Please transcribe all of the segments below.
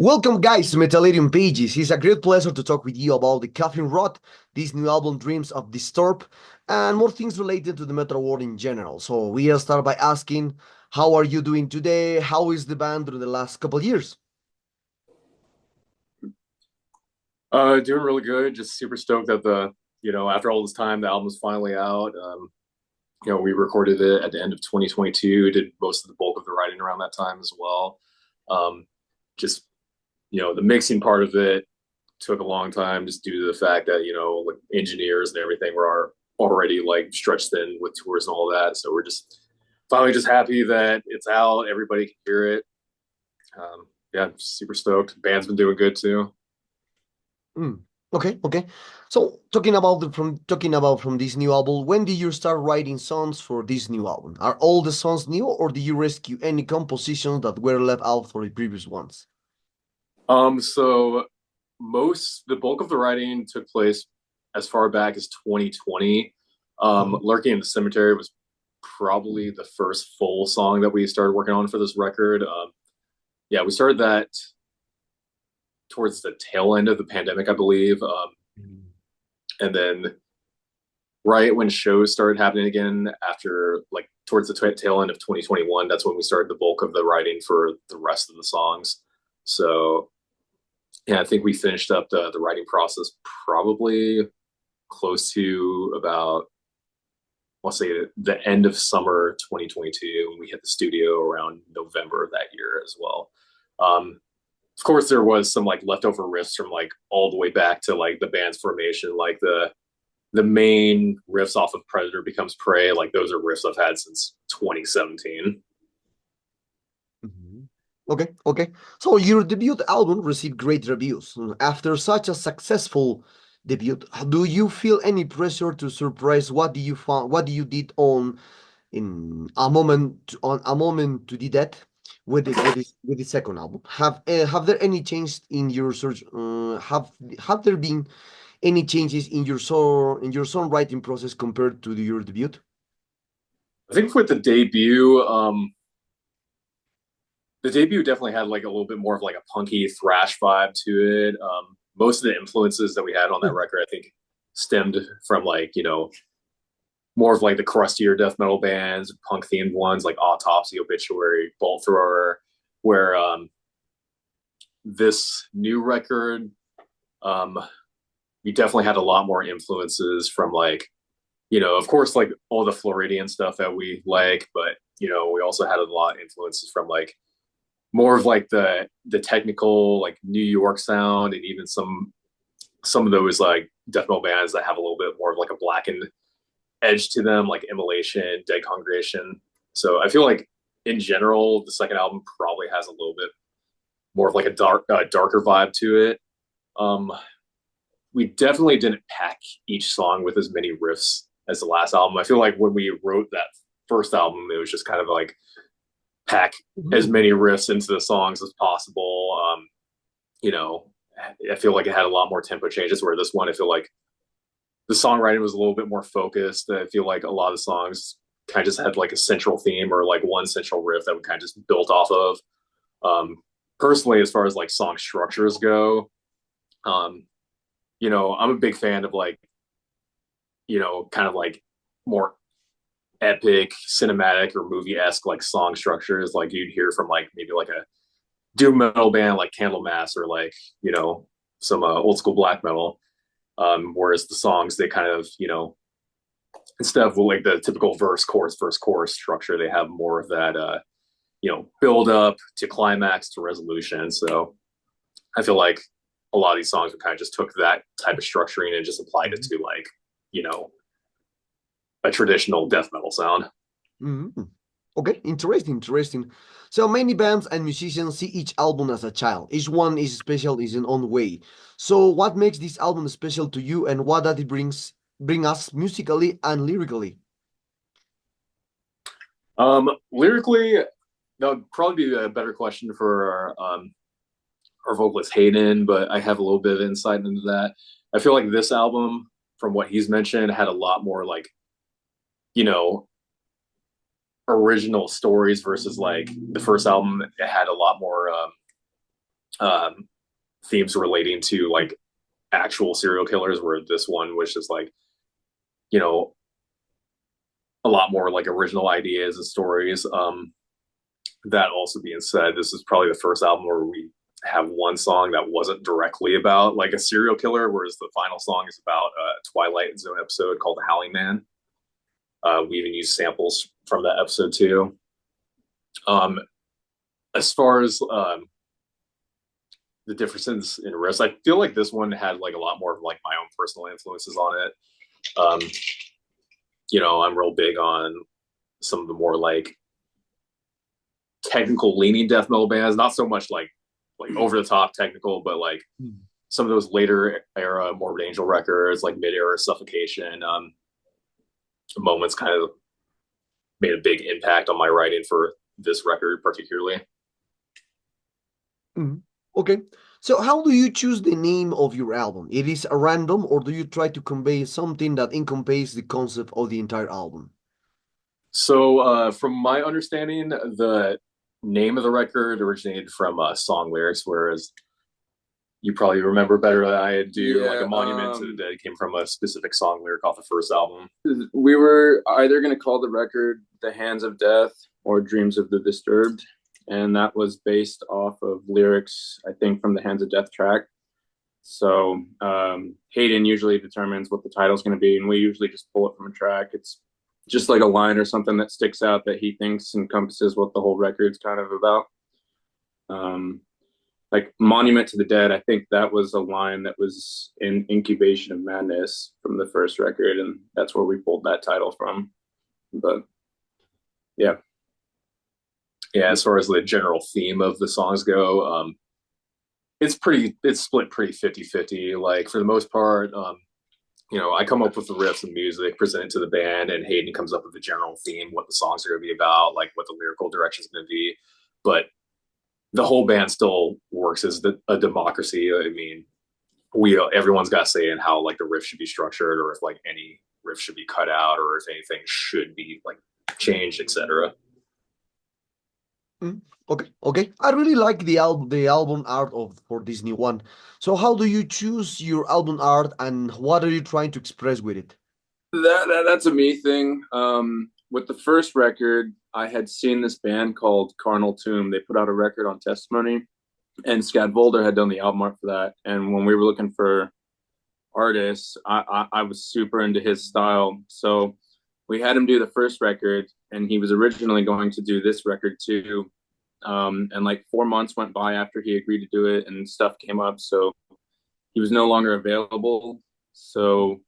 Welcome, guys, to Metallarium Pages. It's a great pleasure to talk with you about the Coffin Rot, this new album, Dreams of Disturb, and more things related to the metal world in general. So we'll start by asking, how are you doing today? How is the band during the last couple of years? Doing really good. Just super stoked that after all this time, the album's finally out. We recorded it at the end of 2022, did most of the bulk of the writing around that time as well. Um, just, the mixing part of it took a long time just due to the fact that, like engineers and everything were already like stretched thin with tours and all that. So we're just finally just happy that it's out. Everybody can hear it. Yeah, super stoked. Band's been doing good too. Mm. Okay. So talking about from this new album, when did you start writing songs for this new album? Are all the songs new, or did you rescue any compositions that were left out for the previous ones? So the bulk of the writing took place as far back as 2020. Mhm. Lurking in the Cemetery was probably the first full song that we started working on for this record. Yeah, we started that towards the tail end of the pandemic, I believe. And then right when shows started happening again after like towards the tail end of 2021, that's when we started the bulk of the writing for the rest of the songs. So yeah, I think we finished up the writing process probably close to about I'll say the end of summer 2022, and we hit the studio around November of that year as well. Um, of course, there was some like leftover riffs from like all the way back to like the band's formation, like the main riffs off of Predator Becomes Prey. Like those are riffs I've had since 2017. Mhm. Okay. So your debut album received great reviews. After such a successful debut, do you feel any pressure to surprise what do you did on a moment to do that with the second album? Have there any change in your search have there been any changes in your songwriting process compared to your debut? I think with the debut definitely had like a little bit more of like a punky thrash vibe to it. Most of the influences that we had on that record, I think, stemmed from like more of like the crustier death metal bands, punk themed ones like Autopsy, Obituary, Bolt Thrower, where this new record, um, we definitely had a lot more influences from like, of course, like all the Floridian stuff that we like, but we also had a lot of influences from like more of like the technical like New York sound, and even some of those like death metal bands that have a little bit more of like a blackened edge to them, like Immolation, Dead Congregation. So I feel like in general, the second album probably has a little bit more of like a darker vibe to it. Um, we definitely didn't pack each song with as many riffs as the last album. I feel like when we wrote that first album, it was just kind of like pack as Mhm. many riffs into the songs as possible. You know, I feel like it had a lot more tempo changes. Where this one, I feel like the songwriting was a little bit more focused. I feel like a lot of songs kind of just had like a central theme or like one central riff that we kind of just built off of. Um, Personally, as far as like song structures go, um, I'm a big fan of like, kind of like more epic, cinematic, or movie esque like song structures, like you'd hear from like maybe like a doom metal band like Candlemass, or like some old school black metal. Whereas the songs, they kind of instead of like the typical verse chorus structure, they have more of that build up to climax to resolution. So I feel like a lot of these songs we kind of just took that type of structuring and just applied it Mhm. to like you know a traditional death metal sound. Mhm. Okay, interesting. So many bands and musicians see each album as a child. Each one is special in its own way. So what makes this album special to you, and what that it bring us musically and lyrically? Lyrically, that would probably be a better question for our vocalist Hayden, but I have a little bit of insight into that. I feel like this album, from what he's mentioned, had a lot more like you know original stories versus like the first album. It had a lot more um, themes relating to like actual serial killers, where this one was just like, you know, a lot more like original ideas and stories. That also being said, this is probably the first album where we have one song that wasn't directly about like a serial killer, whereas the final song is about a Twilight Zone episode called The Howling Man. We even used samples from that episode too. Um, as far as the differences in riffs, I feel like this one had like a lot more of like my own personal influences on it. Um, I'm real big on some of the more like technical leaning death metal bands, not so much like over the top technical, but like some of those later era Morbid Angel records, like mid era Suffocation, moments kind of made a big impact on my writing for this record particularly. Mhm. Okay. So how do you choose the name of your album? It is a random, or do you try to convey something that encompasses the concept of the entire album? So, from my understanding, the name of the record originated from song lyrics, whereas you probably remember better than I do. Like Yeah, a monument to the dead came from a specific song lyric off the first album. we were either going to call the record The Hands of Death or Dreams of the Disturbed. And that was based off of lyrics, I think, from the Hands of Death track. So Hayden usually determines what the title is going to be, and we usually just pull it from a track. It's just like a line or something that sticks out that he thinks encompasses what the whole record's kind of about. Like Monument to the Dead, I think that was a line that was in Incubation of Madness from the first record, and that's where we pulled that title from. But yeah. Yeah, as far as the general theme of the songs go, it's split pretty 50-50. Like for the most part, I come up with the riffs and music, present it to the band, and Hayden comes up with the general theme, what the songs are going to be about, like what the lyrical direction is going to be. But the whole band still works as a democracy. I mean, everyone's got to say in how like the riff should be structured, or if like any riff should be cut out, or if anything should be like changed, etc. Okay, okay. I really like the album art of for this new one. So how do you choose your album art, and what are you trying to express with it? That's a me thing. With the first record, I had seen this band called Carnal Tomb. They put out a record on Testimony, and Scott Volder had done the album art for that. And when we were looking for artists, I was super into his style. So we had him do the first record, and he was originally going to do this record too. And like 4 months went by after he agreed to do it, and stuff came up. So he was no longer available. So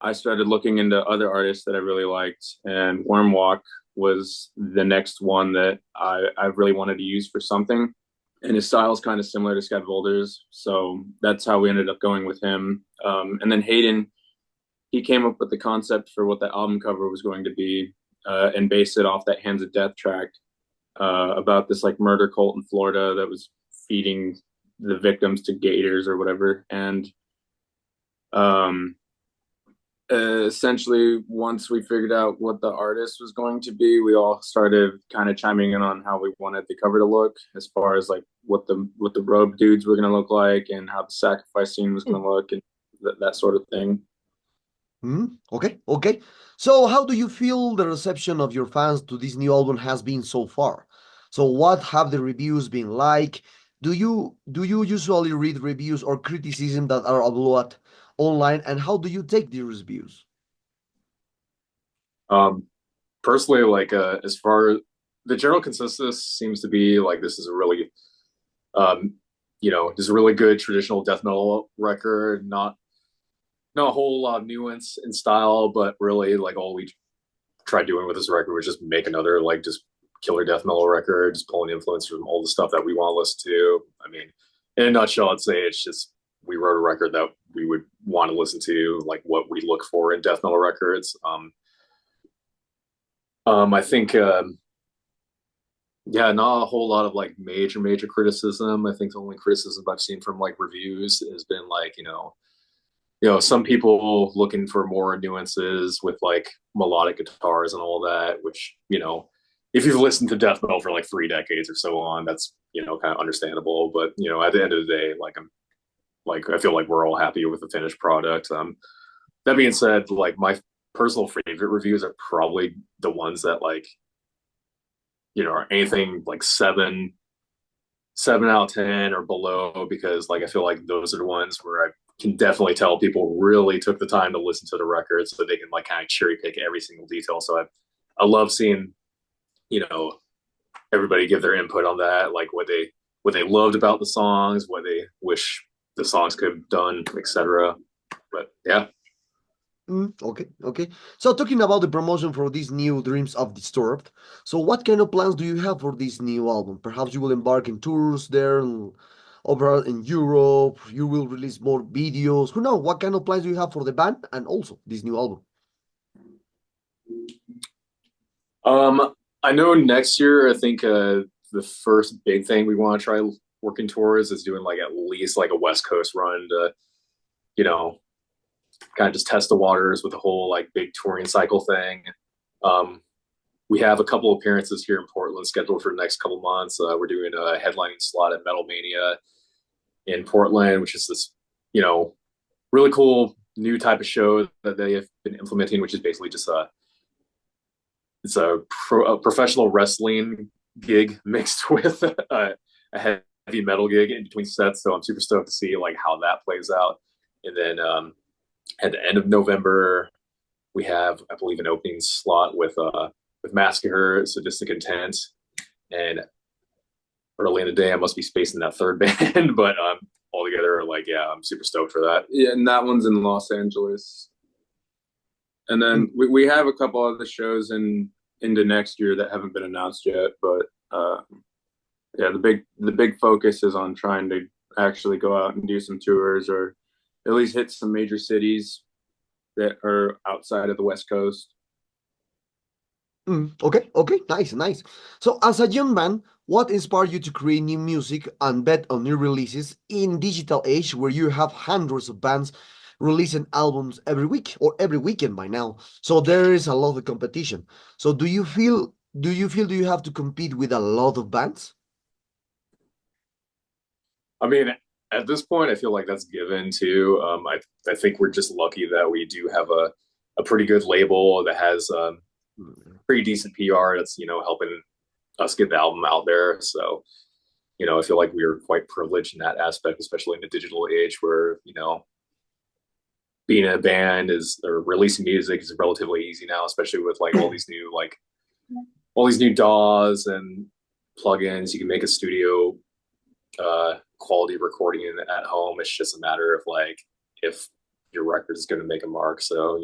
I started looking into other artists that I really liked, and Wormwalk was the next one that I really wanted to use for something. And his style is kind of similar to Scott Volder's, so that's how we ended up going with him. And then Hayden, he came up with the concept for what the album cover was going to be, and based it off that Hands of Death track, about this like murder cult in Florida that was feeding the victims to gators or whatever. And um, essentially, once we figured out what the artist was going to be, we all started kind of chiming in on how we wanted the cover to look, as far as like what the robe dudes were going to look like, and how the sacrifice scene was going to look, and that sort of thing. Okay, okay. So how do you feel the reception of your fans to this new album has been so far? So what have the reviews been like? Do you usually read reviews or criticism that are uploaded online, and how do you take these reviews? Um, Personally, like as far the general consensus seems to be like this is a really, just a really good traditional death metal record. Not a whole lot of nuance in style, but really like all we tried doing with this record was just make another like just killer death metal record, just pulling influence from all the stuff that we want to listen to. I mean, in a nutshell, I'd say it's just we wrote a record that we would want to listen to, like what we look for in death metal records. I think, yeah, not a whole lot of like major criticism. I think the only criticism I've seen from like reviews has been like, some people looking for more nuances with like melodic guitars and all that, which, if you've listened to death metal for like 3 decades or so on, that's kind of understandable. But at the end of the day, I feel like we're all happy with the finished product. That being said, like my personal favorite reviews are probably the ones that are anything like 7 out of 10 or below, because I feel like those are the ones where I can definitely tell people really took the time to listen to the record, so they can kind of cherry pick every single detail. So I love seeing everybody give their input on that, like what they loved about the songs, what they wish the songs could have done, etc. But yeah. Okay, okay. So talking about the promotion for these new Dreams of Disturbed, so what kind of plans do you have for this new album? Perhaps you will embark in tours there over in Europe. You will release more videos. Who knows? What kind of plans do you have for the band and also this new album? I know next year, I think the first big thing we want to try working towards is doing at least a West Coast run to, you know, kind of just test the waters with the whole big touring cycle thing. We have a couple appearances here in Portland scheduled for the next couple months. We're doing a headlining slot at Metal Mania in Portland, which is this, really cool new type of show that they have been implementing, which is basically just a professional wrestling gig mixed with a heavy metal gig in between sets. So I'm super stoked to see how that plays out. And then at the end of November, we have, I believe, an opening slot with Massacre, Sadistic Intent, and early in the day I must be spacing that third band, but altogether, I'm super stoked for that. Yeah, and that one's in Los Angeles. And then we have a couple other shows into next year that haven't been announced yet, but yeah, the big focus is on trying to actually go out and do some tours, or at least hit some major cities that are outside of the West Coast. Okay, okay, nice, nice. So as a young man, what inspired you to create new music and bet on new releases in digital age where you have hundreds of bands releasing albums every week or every weekend by now? So there is a lot of competition. So do you have to compete with a lot of bands? I mean, at this point, I feel like that's given too. I think we're just lucky that we do have a pretty good label that has pretty decent PR that's helping us get the album out there. So I feel like we are quite privileged in that aspect, especially in the digital age where being a band or releasing music is relatively easy now, especially with all these new DAWs and plugins. You can make a studio quality recording at home. It's just a matter of if your record is going to make a mark. So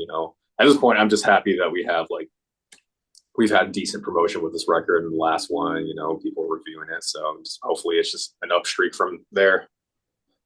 at this point, I'm just happy that we've had decent promotion with this record, and the last one, people are reviewing it. So hopefully it's just an up streak from there.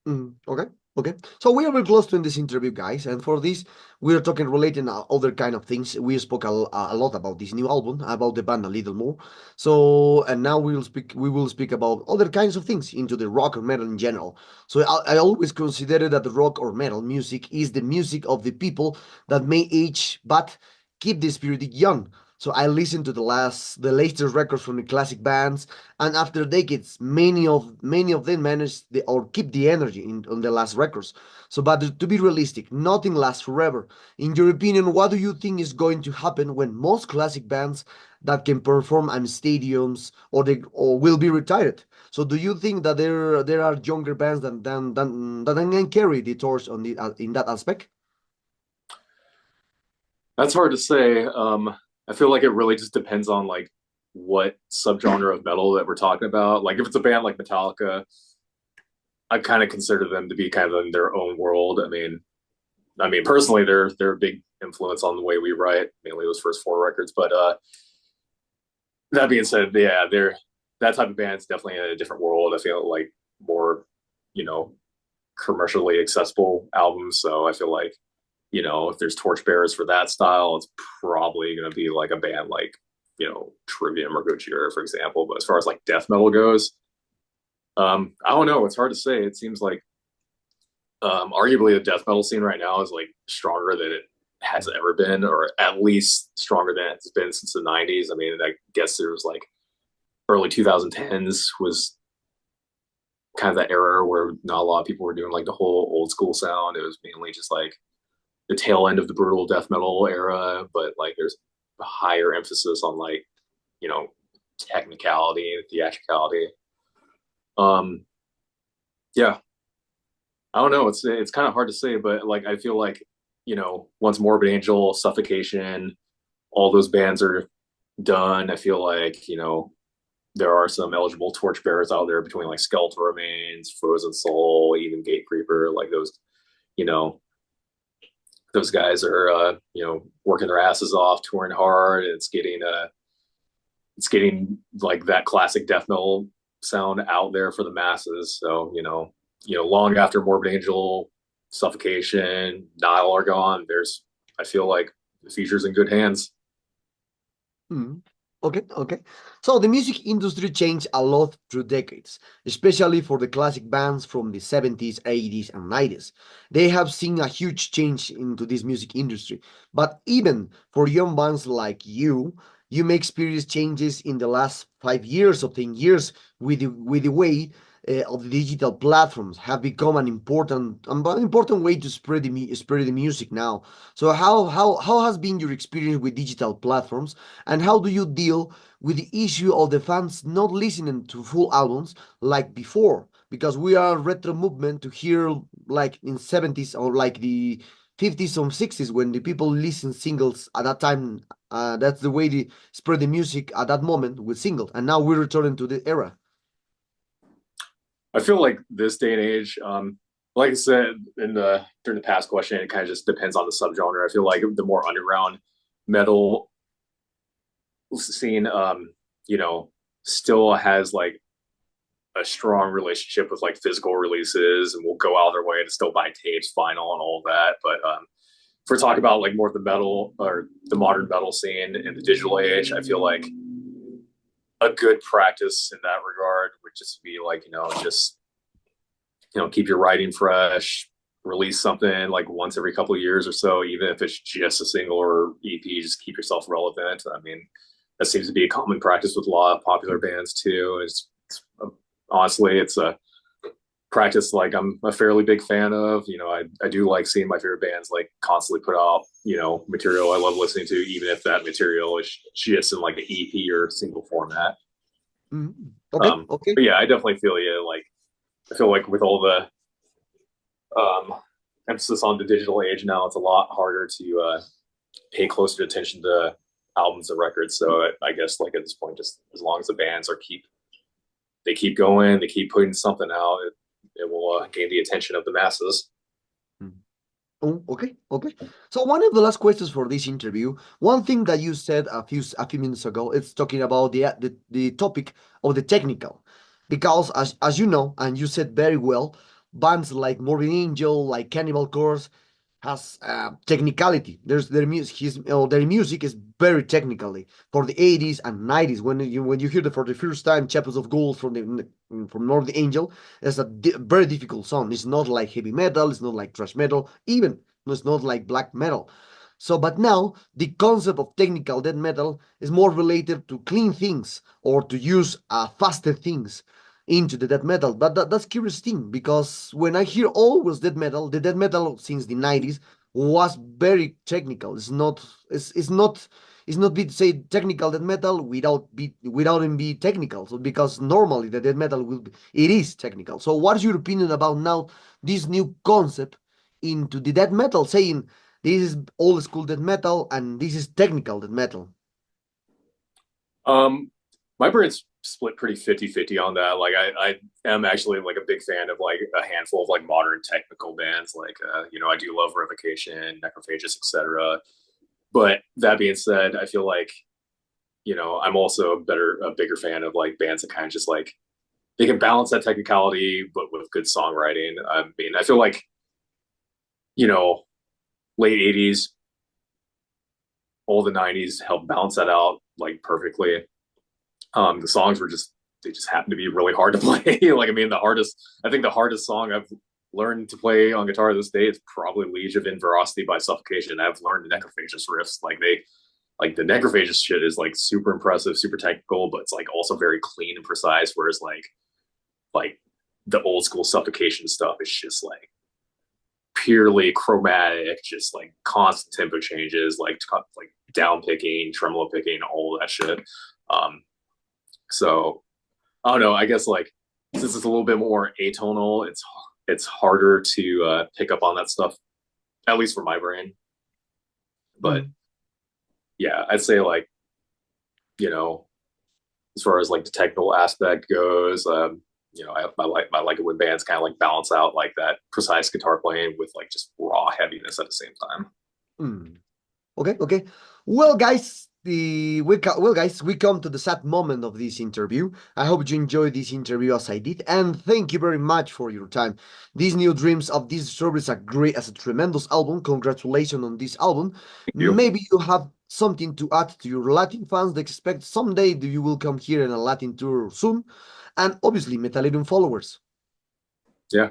Okay, okay. So we are very close to in this interview, guys, and for this, we are talking relating other kind of things. We spoke a lot about this new album, about the band a little more. So, and now we will speak about other kinds of things into the rock or metal in general. So I always consider that the rock or metal music is the music of the people that may age but keep the spirit young. So I listened to the latest records from the classic bands, and after decades, many of them managed or keep the energy on the last records. So, but to be realistic, nothing lasts forever. In your opinion, what do you think is going to happen when most classic bands that can perform in stadiums or will be retired? So, do you think that there are younger bands that can carry the torch on in that aspect? That's hard to say. I feel like it really just depends on what subgenre of metal that we're talking about. If it's a band like Metallica, I kind of consider them to be kind of in their own world. I mean, personally, they're a big influence on the way we write, mainly those first 4 records. But that being said, yeah, they're that type of band's definitely in a different world. I feel like more, commercially accessible albums. So I feel like if there's torchbearers for that style, it's probably going to be a band like, Trivium or Gojira, for example. But as far as death metal goes, I don't know. It's hard to say. It seems like arguably the death metal scene right now is stronger than it has ever been, or at least stronger than it's been since the 90s. I mean, I guess there was early 2010s was kind of that era where not a lot of people were doing like the whole old school sound. It was mainly just like the tail end of the brutal death metal era, but like there's a higher emphasis on like, you know, technicality and theatricality. Um, yeah, I don't know. It's kind of hard to say, but like I feel like, you know, once Morbid Angel, Suffocation, all those bands are done, I feel like, you know, there are some eligible torchbearers out there between like Skeletal Remains, Frozen Soul, even Gatecreeper, like those, you know, those guys are you know, working their asses off, touring hard. It's getting like that classic death metal sound out there for the masses. So, you know, long after Morbid Angel, Suffocation, Nile are gone, there's, I feel like the future's in good hands. Mm. Okay, okay. So the music industry changed a lot through decades, especially for the classic bands from the 70s, 80s, and 90s. They have seen a huge change into this music industry. But even for young bands like you may experience changes in the last 5 years or 10 years with the way of the digital platforms have become an important way to spread the music now. So how has been your experience with digital platforms? And how do you deal with the issue of the fans not listening to full albums like before? Because we are retro movement to hear like in 70s or like the 50s or 60s when the people listen singles at that time. That's the way they spread the music at that moment with singles. And now we're returning to the era. I feel like this day and age, like I said in the during the past question, it kind of just depends on the subgenre. I feel like the more underground metal scene, you know, still has like a strong relationship with like physical releases, and will go out of their way to still buy tapes, vinyl, and all of that. But if we're talking about like more of the metal or the modern metal scene in the digital age, I feel like a good practice in that regard would just be like, you know, just, you know, keep your writing fresh, release something like once every couple of years or so, even if it's just a single or EP, just keep yourself relevant. I mean, that seems to be a common practice with a lot of popular bands too. Honestly, it's a practice like I'm a fairly big fan of. You know, I do like seeing my favorite bands like constantly put out, you know, material I love listening to, even if that material is just in like an EP or single format. Okay, okay. But yeah, I definitely feel you. Like, I feel like with all the um, emphasis on the digital age now, it's a lot harder to pay closer attention to albums and records. So I guess like at this point, just as long as the bands they keep going, they keep putting something out, it will gain the attention of the masses. Oh, okay, okay. So one of the last questions for this interview, one thing that you said a few minutes ago, it's talking about the topic of the technical, because as you know, and you said very well, bands like Morbid Angel, like Cannibal Corpse, has technicality. Their music is very technically for the 80s and 90s. When you hear for the first time Chapels of Gold from North Angel, it's a very difficult song. It's not like heavy metal. It's not like thrash metal. Even it's not like black metal. So, but now the concept of technical death metal is more related to clean things or to use faster things into the death metal. But that's curious thing because when I hear always death metal, the death metal since the 90s was very technical. It's not be to say technical death metal without it be technical. So because normally the death metal it is technical. So what is your opinion about now this new concept into the death metal, saying this is old school death metal and this is technical death metal? My brain's split pretty 50-50 on that. Like I am actually like a big fan of like a handful of like modern technical bands. Like you know, I do love Revocation, Necrophagus, etc. But that being said, I feel like, you know, I'm also a bigger fan of like bands that kind of just like they can balance that technicality but with good songwriting. I mean, I feel like, you know, late 80s, all the 90s helped balance that out like perfectly. The songs were they just happened to be really hard to play. Like, I mean, I think the hardest song I've learned to play on guitar this day is probably Liege of Inverosity by Suffocation. I've learned the Necrophagus riffs. Like the Necrophagus shit is like super impressive, super technical, but it's like also very clean and precise. Whereas like the old school Suffocation stuff is just like purely chromatic, just like constant tempo changes, like down picking, tremolo picking, all that shit. So I don't know. I guess like since it's a little bit more atonal, it's harder to pick up on that stuff, at least for my brain. But yeah, I'd say like, you know, as far as like the technical aspect goes, you know, I like it when bands kind of like balance out like that precise guitar playing with like just raw heaviness at the same time. Okay. Well, guys, we come to the sad moment of this interview. I hope you enjoyed this interview as I did, and thank you very much for your time. These New Dreams of this service are great as a tremendous album. Congratulations on this album. Maybe you have something to add to your Latin fans that expect someday that you will come here in a Latin tour soon, and obviously Metallerium followers. Yeah.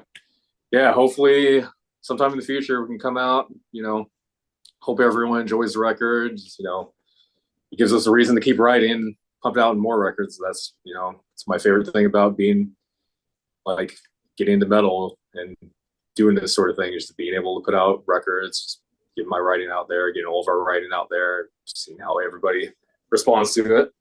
Hopefully, sometime in the future we can come out. You know, hope everyone enjoys the records. You know, it gives us a reason to keep writing, pump out more records. That's, you know, it's my favorite thing about being like getting into metal and doing this sort of thing, is being able to put out records, getting my writing out there, getting all of our writing out there, just seeing how everybody responds to it.